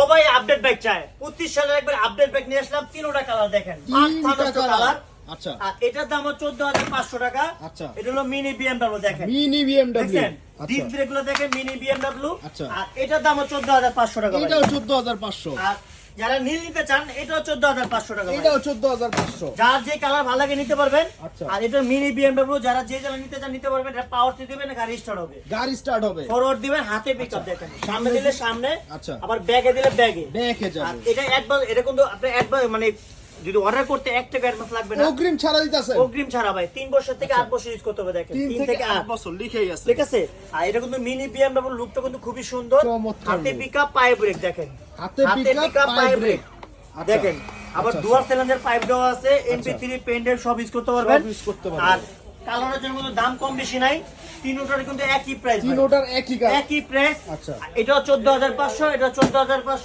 সবাই update bike চায়। 25 সালের একবার আপডেট বাইক নিয়ে আসলাম, তিনটা কালার দেখেন, তিনটা কালার। আচ্ছা, আর এটার দাম হচ্ছে 14,500 টাকা। আচ্ছা, এটা হলো মিনি বিএমডব্লিউ, দেখেন মিনি বিএমডব্লিউ। দেখেন ডিপ ব্রেকগুলো দেখেন, মিনি বিএমডব্লিউ। আচ্ছা, আর এটার দাম হচ্ছে 14,500 টাকা। এটাও 14500। আর যারা নীল নিতে চান, এটাও 14,500 টাকা। এটাও 14500। যার যে কালার ভালো লাগে নিতে পারবেন। আচ্ছা, আর এটা মিনি বিএমডব্লিউ, যারা যে কালার নিতে চান নিতে পারবেন। এটা পাওয়ার দিবেন, গাড়ি স্টার্ট হবে, গাড়ি স্টার্ট হবে, ফরওয়ার্ড দিবেন, হাতে পিকআপ দেখেন, সামনে দিলে সামনে, আচ্ছা, আবার ব্যাগে দিলে ব্যাগে। ব্যাকে আর যাবে। এটা একবার, এটা কিন্তু আপনি একবার মানে যদি অর্ডার করতে 1 টাকা অ্যাডভান্স লাগবে না, অগ্রিম ছাড়া দিতেছে। অগ্রিম ছাড়া ভাই। 3 বছর থেকে 8 বছর ইউজ করতে হবে, দেখেন 3 থেকে 8 বছর লিখেই আছে। ঠিক আছে। আর এটা কিন্তু মিনি বিএমডব্লিউ, লুকটা কিন্তু খুবই সুন্দর। চমৎকার হাতে look। পিকআপ, পায়ে ব্রেক দেখেন, হাতে পিকআপ, পায়ে ব্রেক। দেখেন। আবার ডুয়াল সিলিন্ডার পাইপ দেওয়া আছে, MP3 পেনড্রাইভ সব ইউজ করতে পারবেন। সব ইউজ করতে পারবেন। আর কালারের জন্য কোনো দাম কম বেশি নাই, তিনটার কিন্তু একই প্রাইস, তিনটার একই কালার, একই প্রাইস। আচ্ছা, এটা 14,500, এটা 14,500।